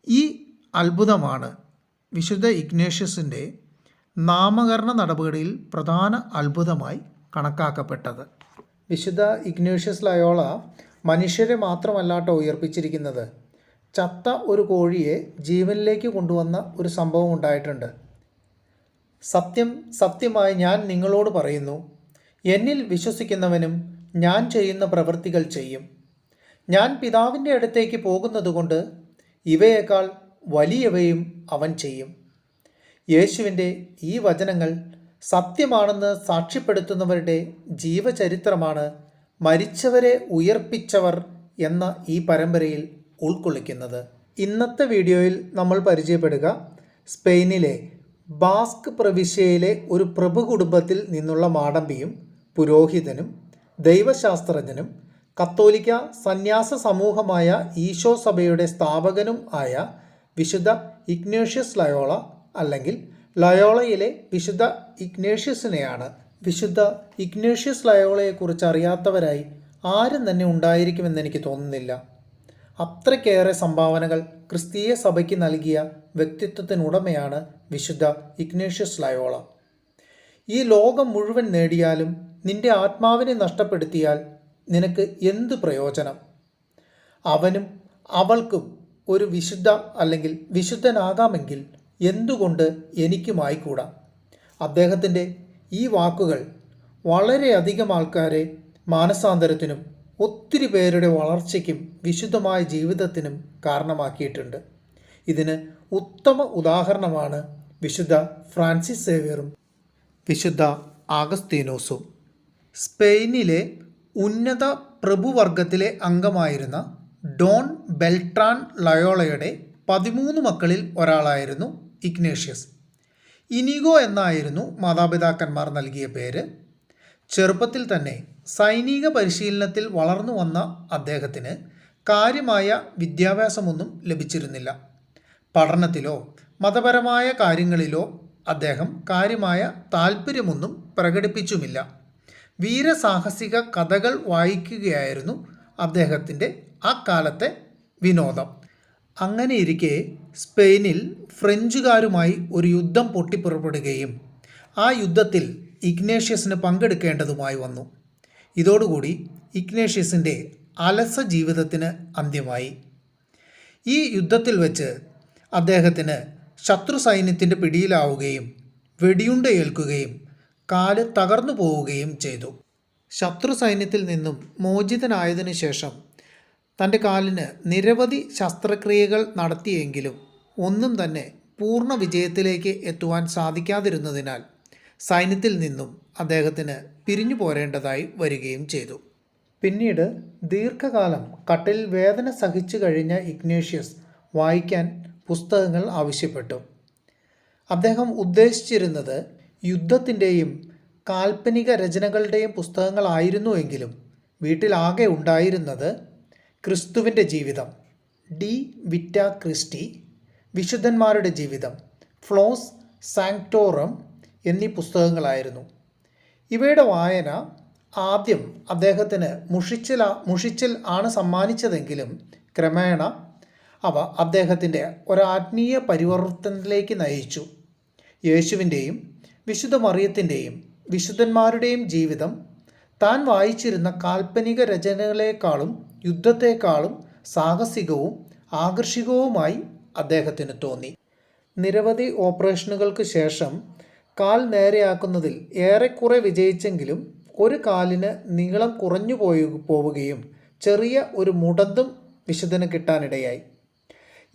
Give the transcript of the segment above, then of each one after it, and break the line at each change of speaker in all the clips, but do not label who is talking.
ഈ അത്ഭുതമാണ് വിശുദ്ധ ഇഗ്നേഷ്യസിൻ്റെ നാമകരണ നടപടിയിൽ പ്രധാന അത്ഭുതമായി കണക്കാക്കപ്പെട്ടത്. വിശുദ്ധ ഇഗ്നേഷ്യസ് ലയോള മനുഷ്യരെ മാത്രമല്ലാട്ടോ ഉയർപ്പിച്ചിരിക്കുന്നത്. ചത്ത ഒരു കോഴിയെ ജീവനിലേക്ക് കൊണ്ടുവന്ന ഒരു സംഭവം ഉണ്ടായിട്ടുണ്ട്. സത്യം സത്യമായി ഞാൻ നിങ്ങളോട് പറയുന്നു, എന്നിൽ വിശ്വസിക്കുന്നവനും ഞാൻ ചെയ്യുന്ന പ്രവൃത്തികൾ ചെയ്യും. ഞാൻ പിതാവിൻ്റെ അടുത്തേക്ക് പോകുന്നതുകൊണ്ട് ഇവയേക്കാൾ വലിയവയും അവൻ ചെയ്യും. യേശുവിൻ്റെ ഈ വചനങ്ങൾ സത്യമാണെന്ന് സാക്ഷ്യപ്പെടുത്തുന്നവരുടെ ജീവചരിത്രമാണ് മരിച്ചവരെ ഉയർപ്പിച്ചവർ എന്ന ഈ പരമ്പരയിൽ ഉൾക്കൊള്ളിക്കുന്നത്. ഇന്നത്തെ വീഡിയോയിൽ നമ്മൾ പരിചയപ്പെടുക സ്പെയിനിലെ ബാസ്ക് പ്രവിശ്യയിലെ ഒരു പ്രഭു കുടുംബത്തിൽ നിന്നുള്ള മാടമ്പിയും പുരോഹിതനും ദൈവശാസ്ത്രജ്ഞനും കത്തോലിക്ക സന്യാസ സമൂഹമായ ഈശോ സഭയുടെ സ്ഥാപകനും ആയ വിശുദ്ധ ഇഗ്നേഷ്യസ് ലയോള അല്ലെങ്കിൽ ലയോളയിലെ വിശുദ്ധ ഇഗ്നേഷ്യസിനെയാണ്. വിശുദ്ധ ഇഗ്നേഷ്യസ് ലയോളയെക്കുറിച്ച് അറിയാത്തവരായി ആരും തന്നെ ഉണ്ടായിരിക്കുമെന്ന് എനിക്ക് തോന്നുന്നില്ല. അത്രയ്ക്കേറെ സംഭാവനകൾ ക്രിസ്തീയ സഭയ്ക്ക് നൽകിയ വ്യക്തിത്വത്തിനുടമയാണ് വിശുദ്ധ ഇഗ്നേഷ്യസ് ലയോള. ഈ ലോകം മുഴുവൻ നേടിയാലും നിന്റെ ആത്മാവിനെ നഷ്ടപ്പെടുത്തിയാൽ നിനക്ക് എന്ത് പ്രയോജനം? അവനും അവൾക്കും ഒരു വിശുദ്ധ അല്ലെങ്കിൽ വിശുദ്ധനാകാമെങ്കിൽ എന്തുകൊണ്ട് എനിക്കുമായിക്കൂടാ? അദ്ദേഹത്തിൻ്റെ ഈ വാക്കുകൾ വളരെയധികം ആൾക്കാരെ മാനസാന്തരത്തിനും ഒത്തിരി പേരുടെ വളർച്ചയ്ക്കും വിശുദ്ധമായ ജീവിതത്തിനും കാരണമാക്കിയിട്ടുണ്ട്. ഇതിന് ഉത്തമ ഉദാഹരണമാണ് വിശുദ്ധ ഫ്രാൻസിസ് സേവ്യറും വിശുദ്ധ ആഗസ്തീനോസും. സ്പെയിനിലെ ഉന്നത പ്രഭുവർഗത്തിലെ അംഗമായിരുന്ന ഡോൺ ബെൽട്രാൻ ലയോളയുടെ 13 മക്കളിൽ ഒരാളായിരുന്നു ഇഗ്നേഷ്യസ്. ഇനിഗോ എന്നായിരുന്നു മാതാപിതാക്കന്മാർ നൽകിയ പേര്. ചെറുപ്പത്തിൽ തന്നെ സൈനിക പരിശീലനത്തിൽ വളർന്നു വന്ന അദ്ദേഹത്തിന് കാര്യമായ വിദ്യാഭ്യാസമൊന്നും ലഭിച്ചിരുന്നില്ല. പഠനത്തിലോ മതപരമായ കാര്യങ്ങളിലോ അദ്ദേഹം കാര്യമായ താല്പര്യമൊന്നും പ്രകടിപ്പിച്ചുമില്ല. വീരസാഹസിക കഥകൾ വായിക്കുകയായിരുന്നു അദ്ദേഹത്തിൻ്റെ അക്കാലത്തെ വിനോദം. അങ്ങനെയിരിക്കെ സ്പെയിനിൽ ഫ്രഞ്ചുകാരുമായി ഒരു യുദ്ധം പൊട്ടിപ്പുറപ്പെടുകയും ആ യുദ്ധത്തിൽ ഇഗ്നേഷ്യസിന് പങ്കെടുക്കേണ്ടതുമായി വന്നു. ഇതോടുകൂടി ഇഗ്നേഷ്യസിൻ്റെ അലസ ജീവിതത്തിന് അന്ത്യമായി. ഈ യുദ്ധത്തിൽ വെച്ച് അദ്ദേഹത്തിന് ശത്രു സൈന്യത്തിൻ്റെ പിടിയിലാവുകയും വെടിയുണ്ട ഏൽക്കുകയും കാല് തകർന്നു പോവുകയും ചെയ്തു. ശത്രു സൈന്യത്തിൽ നിന്നും മോചിതനായതിനു ശേഷം തൻ്റെ കാലിന് നിരവധി ശസ്ത്രക്രിയകൾ നടത്തിയെങ്കിലും ഒന്നും തന്നെ പൂർണ്ണ വിജയത്തിലേക്ക് എത്തുവാൻ സാധിക്കാതിരുന്നതിനാൽ സൈന്യത്തിൽ നിന്നും അദ്ദേഹത്തിന് പിരിഞ്ഞു പോരേണ്ടതായി വരികയും ചെയ്തു. പിന്നീട് ദീർഘകാലം കട്ടിൽ വേദന സഹിച്ചു കഴിഞ്ഞ ഇഗ്നേഷ്യസ് വായിക്കാൻ പുസ്തകങ്ങൾ ആവശ്യപ്പെട്ടു. അദ്ദേഹം ഉദ്ദേശിച്ചിരുന്നത് യുദ്ധത്തിൻ്റെയും കാൽപ്പനിക രചനകളുടെയും പുസ്തകങ്ങളായിരുന്നുവെങ്കിലും വീട്ടിലാകെ ഉണ്ടായിരുന്നത് ക്രിസ്തുവിൻ്റെ ജീവിതം, ഡി വിറ്റ ക്രിസ്റ്റി, വിശുദ്ധന്മാരുടെ ജീവിതം, ഫ്ലോസ് സാങ്ക്ടോറം എന്നീ പുസ്തകങ്ങളായിരുന്നു. ഇവയുടെ വായന ആദ്യം അദ്ദേഹത്തിന് മുഷിച്ചിൽ ആണ് സമ്മാനിച്ചതെങ്കിലും ക്രമേണ അവ അദ്ദേഹത്തിൻ്റെ ഒരാത്മീയ പരിവർത്തനത്തിലേക്ക് നയിച്ചു. യേശുവിൻ്റെയും വിശുദ്ധ മറിയത്തിൻ്റെയും വിശുദ്ധന്മാരുടെയും ജീവിതം താൻ വായിച്ചിരുന്ന കാൽപ്പനിക രചനകളെക്കാളും യുദ്ധത്തെക്കാളും സാഹസികവും ആകർഷകവുമായി അദ്ദേഹത്തിന് തോന്നി. നിരവധി ഓപ്പറേഷനുകൾക്ക് ശേഷം കാൽ നേരെയാക്കുന്നതിൽ ഏറെക്കുറെ വിജയിച്ചെങ്കിലും ഒരു കാലിന് നീളം കുറഞ്ഞു പോവുകയും ചെറിയ ഒരു മുടന്തും വിശുദ്ധന് കിട്ടാനിടയായി.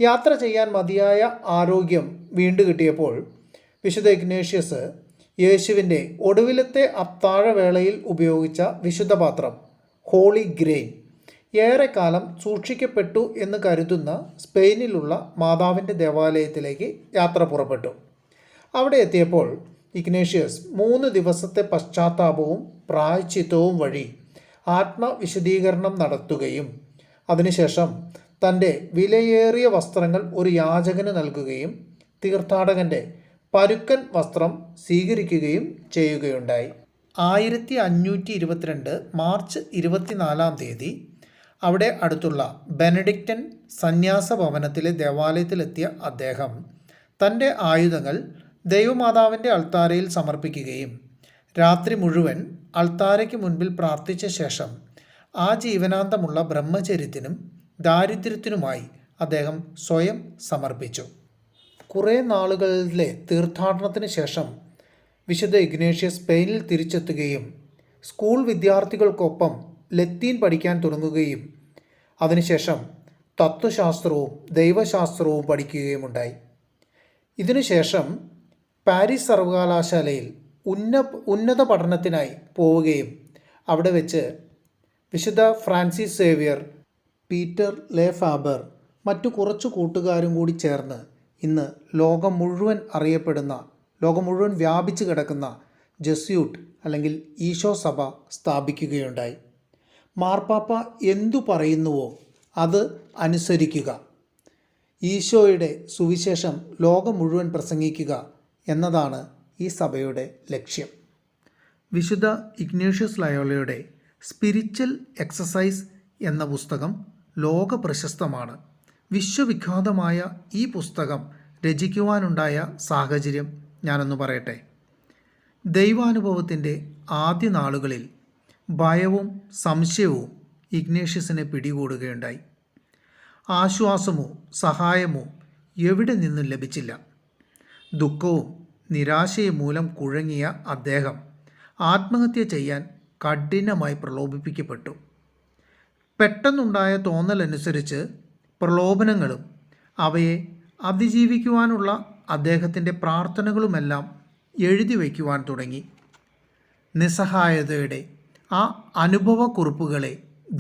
യാത്ര ചെയ്യാൻ മതിയായ ആരോഗ്യം വീണ്ടു കിട്ടിയപ്പോൾ വിശുദ്ധ ഇഗ്നേഷ്യസ് യേശുവിൻ്റെ ഒടുവിലത്തെ അത്താഴവേളയിൽ ഉപയോഗിച്ച വിശുദ്ധപാത്രം ഹോളി ഗ്രെയിൻ ഏറെക്കാലം സൂക്ഷിക്കപ്പെട്ടു എന്ന് കരുതുന്ന സ്പെയിനിലുള്ള മാതാവിൻ്റെ ദേവാലയത്തിലേക്ക് യാത്ര പുറപ്പെട്ടു. അവിടെ എത്തിയപ്പോൾ ഇഗ്നേഷ്യസ് 3 ദിവസത്തെ പശ്ചാത്താപവും പ്രായശ്ചിത്തവും വഴി ആത്മവിശുദ്ധീകരണം നടത്തുകയും അതിനുശേഷം തൻ്റെ വിലയേറിയ വസ്ത്രങ്ങൾ ഒരു യാചകന് നൽകുകയും തീർത്ഥാടകൻ്റെ പരുക്കൻ വസ്ത്രം സ്വീകരിക്കുകയും ചെയ്യുകയുണ്ടായി. 1522 മാർച്ച് 24 തീയതി അവിടെ അടുത്തുള്ള ബെനഡിക്റ്റൻ സന്യാസ ഭവനത്തിലെ ദേവാലയത്തിലെത്തിയ അദ്ദേഹം തൻ്റെ ആയുധങ്ങൾ ദൈവമാതാവിൻ്റെ അൾത്താരയിൽ സമർപ്പിക്കുകയും രാത്രി മുഴുവൻ അൾത്താരയ്ക്ക് മുൻപിൽ പ്രാർത്ഥിച്ച ശേഷം ആ ജീവനാന്തമുള്ള ബ്രഹ്മചര്യത്തിനും ദാരിദ്ര്യത്തിനുമായി അദ്ദേഹം സ്വയം സമർപ്പിച്ചു. കുറേ നാളുകളിലെ തീർത്ഥാടനത്തിന് ശേഷം വിശുദ്ധ ഇഗ്നേഷ്യസ് സ്പെയിനിൽ തിരിച്ചെത്തുകയും സ്കൂൾ വിദ്യാർത്ഥികൾക്കൊപ്പം ലത്തീൻ പഠിക്കാൻ തുടങ്ങുകയും അതിനുശേഷം തത്വശാസ്ത്രവും ദൈവശാസ്ത്രവും പഠിക്കുകയുമുണ്ടായി. ഇതിനുശേഷം പാരീസ് സർവകലാശാലയിൽ ഉന്നത പഠനത്തിനായി പോവുകയും അവിടെ വെച്ച് വിശുദ്ധ ഫ്രാൻസിസ് സേവിയർ, പീറ്റർ ലെ ഫാബർ, മറ്റു കുറച്ചു കൂട്ടുകാരും കൂടി ചേർന്ന് ഇന്ന് ലോകം മുഴുവൻ അറിയപ്പെടുന്ന, ലോകം മുഴുവൻ വ്യാപിച്ചു കിടക്കുന്ന ജെസ്യൂട്ട് അല്ലെങ്കിൽ ഈശോ സഭ സ്ഥാപിക്കുകയുണ്ടായി. മാർപ്പാപ്പ എന്തു പറയുന്നുവോ അത് അനുസരിക്കുക, ഈശോയുടെ സുവിശേഷം ലോകം മുഴുവൻ പ്രസംഗിക്കുക എന്നതാണ് ഈ സഭയുടെ ലക്ഷ്യം. വിശുദ്ധ ഇഗ്നേഷ്യസ് ലയോളയുടെ സ്പിരിച്വൽ എക്സസൈസ് എന്ന പുസ്തകം ലോക പ്രശസ്തമാണ്. വിശ്വവിഖ്യാതമായ ഈ പുസ്തകം രചിക്കുവാനുണ്ടായ സാഹചര്യം ഞാനൊന്ന് പറയട്ടെ. ദൈവാനുഭവത്തിൻ്റെ ആദ്യ നാളുകളിൽ ഭയവും സംശയവും ഇഗ്നേഷ്യസിനെ പിടികൂടുകയുണ്ടായി. ആശ്വാസമോ സഹായമോ എവിടെ നിന്നും ലഭിച്ചില്ല. ദുഃഖവും നിരാശയും മൂലം കുഴങ്ങിയ അദ്ദേഹം ആത്മഹത്യ ചെയ്യാൻ കഠിനമായി പ്രലോഭിപ്പിക്കപ്പെട്ടു. പെട്ടെന്നുണ്ടായ തോന്നലനുസരിച്ച് പ്രലോഭനങ്ങളും അവയെ അതിജീവിക്കുവാനുള്ള അദ്ദേഹത്തിൻ്റെ പ്രാർത്ഥനകളുമെല്ലാം എഴുതി വയ്ക്കുവാൻ തുടങ്ങി. നിസ്സഹായതയുടെ ആ അനുഭവക്കുറിപ്പുകളെ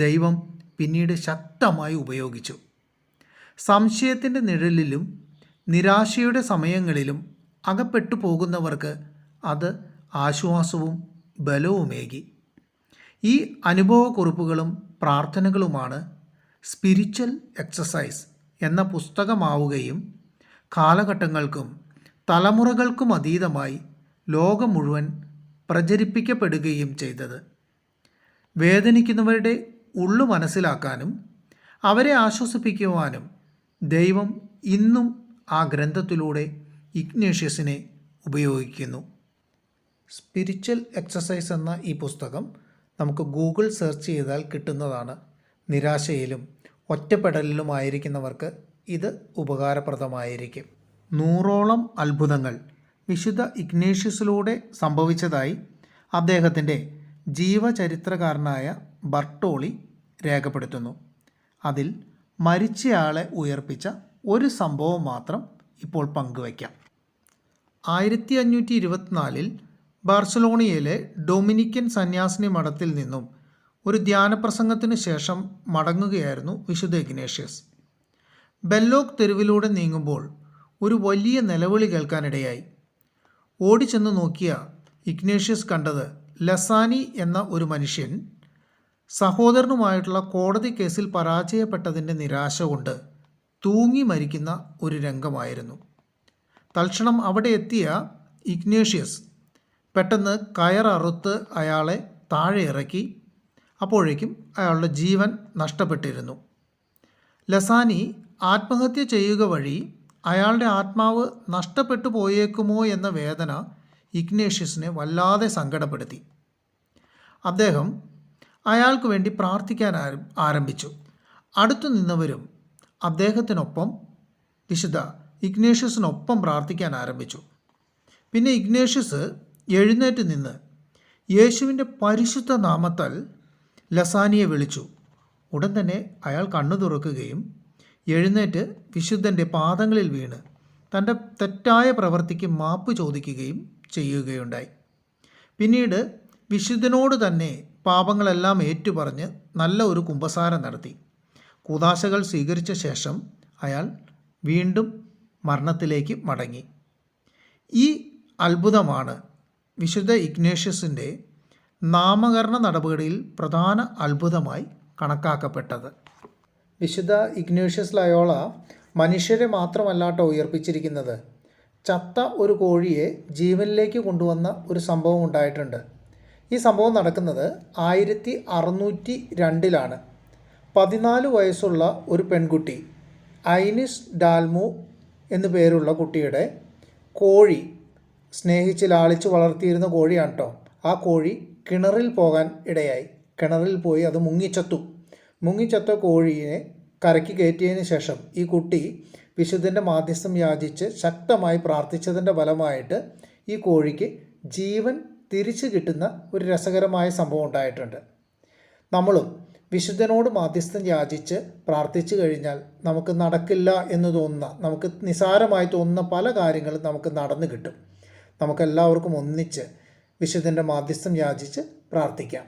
ദൈവം പിന്നീട് ശക്തമായി ഉപയോഗിച്ചു. സംശയത്തിൻ്റെ നിഴലിലും നിരാശയുടെ സമയങ്ങളിലും അകപ്പെട്ടു പോകുന്നവർക്ക് അത് ആശ്വാസവും ബലവുമേകി. ഈ അനുഭവക്കുറിപ്പുകളും പ്രാർത്ഥനകളുമാണ് സ്പിരിച്വൽ എക്സസൈസ് എന്ന പുസ്തകമാവുകയും കാലഘട്ടങ്ങൾക്കും തലമുറകൾക്കും അതീതമായി ലോകം മുഴുവൻ പ്രചരിപ്പിക്കപ്പെടുകയും ചെയ്തത്. വേദനിക്കുന്നവരുടെ ഉള്ളു മനസ്സിലാക്കാനും അവരെ ആശ്വസിപ്പിക്കുവാനും ദൈവം ഇന്നും ആ ഗ്രന്ഥത്തിലൂടെ ഇഗ്നേഷ്യസിനെ ഉപയോഗിക്കുന്നു. സ്പിരിച്വൽ എക്സസൈസ് എന്ന ഈ പുസ്തകം നമുക്ക് ഗൂഗിൾ സെർച്ച് ചെയ്താൽ കിട്ടുന്നതാണ്. നിരാശയിലും ഒറ്റപ്പെടലിലുമായിരിക്കുന്നവർക്ക് ഇത് ഉപകാരപ്രദമായിരിക്കും. 100ഓളം അത്ഭുതങ്ങൾ വിശുദ്ധ ഇഗ്നേഷ്യസിലൂടെ സംഭവിച്ചതായി അദ്ദേഹത്തിൻ്റെ ജീവചരിത്രകാരനായ ബർട്ടോളി രേഖപ്പെടുത്തുന്നു. അതിൽ മരിച്ചയാളെ ഉയർപ്പിച്ച ഒരു സംഭവം മാത്രം ഇപ്പോൾ പങ്കുവയ്ക്കാം. 1524 ബാർസലോണിയയിലെ ഡൊമിനിക്കൻ സന്യാസിനി മഠത്തിൽ നിന്നും ഒരു ധ്യാനപ്രസംഗത്തിന് ശേഷം മടങ്ങുകയായിരുന്നു വിശുദ്ധ ഇഗ്നേഷ്യസ്. ബെല്ലോക്ക് തെരുവിലൂടെ നീങ്ങുമ്പോൾ ഒരു വലിയ നിലവിളി കേൾക്കാനിടയായി. ഓടിച്ചെന്ന് നോക്കിയ ഇഗ്നേഷ്യസ് കണ്ടത് ലസാനി എന്ന ഒരു മനുഷ്യൻ സഹോദരനുമായിട്ടുള്ള കോടതി കേസിൽ പരാജയപ്പെട്ടതിൻ്റെ നിരാശ കൊണ്ട് തൂങ്ങി മരിക്കുന്ന ഒരു രംഗമായിരുന്നു. തൽക്ഷണം അവിടെ എത്തിയ ഇഗ്നേഷ്യസ് പെട്ടെന്ന് കയററുത്ത് അയാളെ താഴെ ഇറക്കി. അപ്പോഴേക്കും അയാളുടെ ജീവൻ നഷ്ടപ്പെട്ടിരുന്നു. ലസാനി ആത്മഹത്യ ചെയ്യുക വഴി അയാളുടെ ആത്മാവ് നഷ്ടപ്പെട്ടു പോയേക്കുമോ എന്ന വേദന ഇഗ്നേഷ്യസിനെ വല്ലാതെ സങ്കടപ്പെടുത്തി. അദ്ദേഹം അയാൾക്ക് വേണ്ടി പ്രാർത്ഥിക്കാൻ ആരംഭിച്ചു. അടുത്തു നിന്നവരും അദ്ദേഹത്തിനൊപ്പം വിശുദ്ധ ഇഗ്നേഷ്യസിനൊപ്പം പ്രാർത്ഥിക്കാൻ ആരംഭിച്ചു. പിന്നെ ഇഗ്നേഷ്യസ് എഴുന്നേറ്റ് നിന്ന് യേശുവിൻ്റെ പരിശുദ്ധ നാമത്താൽ ലസാനിയെ വിളിച്ചു. ഉടൻ തന്നെ അയാൾ കണ്ണു തുറക്കുകയും എഴുന്നേറ്റ് വിശുദ്ധൻ്റെ പാദങ്ങളിൽ വീണ് തൻ്റെ തെറ്റായ പ്രവൃത്തിക്ക് മാപ്പ് ചോദിക്കുകയും ചെയ്യുകയുണ്ടായി. പിന്നീട് വിശുദ്ധനോട് തന്നെ പാപങ്ങളെല്ലാം ഏറ്റുപറഞ്ഞ് നല്ല ഒരു കുമ്പസാരം നടത്തി. കൂദാശകൾ സ്വീകരിച്ച ശേഷം അയാൾ വീണ്ടും മരണത്തിലേക്ക് മടങ്ങി. ഈ അത്ഭുതമാണ് വിശുദ്ധ ഇഗ്നേഷ്യസിൻ്റെ നാമകരണ നടപടിയിൽ പ്രധാന അത്ഭുതമായി കണക്കാക്കപ്പെട്ടത്. വിശുദ്ധ ഇഗ്നേഷ്യസ് ലയോള മനുഷ്യരെ മാത്രമല്ലാട്ടോ ഉയർപ്പിച്ചിരിക്കുന്നത്. ചത്ത ഒരു കോഴിയെ ജീവനിലേക്ക് കൊണ്ടുവന്ന ഒരു സംഭവം ഉണ്ടായിട്ടുണ്ട്. ഈ സംഭവം നടക്കുന്നത് 1602 14 വയസ്സുള്ള ഒരു പെൺകുട്ടി, ഐനിസ് ഡാൽമു എന്നു പേരുള്ള കുട്ടിയുടെ കോഴി, സ്നേഹിച്ച് ലാളിച്ച് വളർത്തിയിരുന്ന കോഴിയാണ് കേട്ടോ, ആ കോഴി കിണറിൽ പോകാൻ ഇടയായി. കിണറിൽ പോയി അത് മുങ്ങിച്ചത്തു. മുങ്ങിച്ചത്ത കോഴിയെ കരയ്ക്ക് കയറ്റിയതിന് ശേഷം ഈ കുട്ടി വിശുദ്ധൻ്റെ മാധ്യസ്ഥം യാചിച്ച് ശക്തമായി പ്രാർത്ഥിച്ചതിൻ്റെ ഫലമായിട്ട് ഈ കോഴിക്ക് ജീവൻ തിരിച്ചു കിട്ടുന്ന ഒരു രസകരമായ സംഭവം ഉണ്ടായിട്ടുണ്ട്. നമ്മളും വിശുദ്ധനോട് മാധ്യസ്ഥം യാചിച്ച് പ്രാർത്ഥിച്ചു കഴിഞ്ഞാൽ നമുക്ക് നടക്കില്ല എന്ന് തോന്നുന്ന, നമുക്ക് നിസാരമായി തോന്നുന്ന പല കാര്യങ്ങളും നമുക്ക് നടന്നു കിട്ടും. നമുക്കെല്ലാവർക്കും ഒന്നിച്ച് വിശുദ്ധൻ്റെ മാധ്യസ്ഥം യാചിച്ച് പ്രാർത്ഥിക്കാം.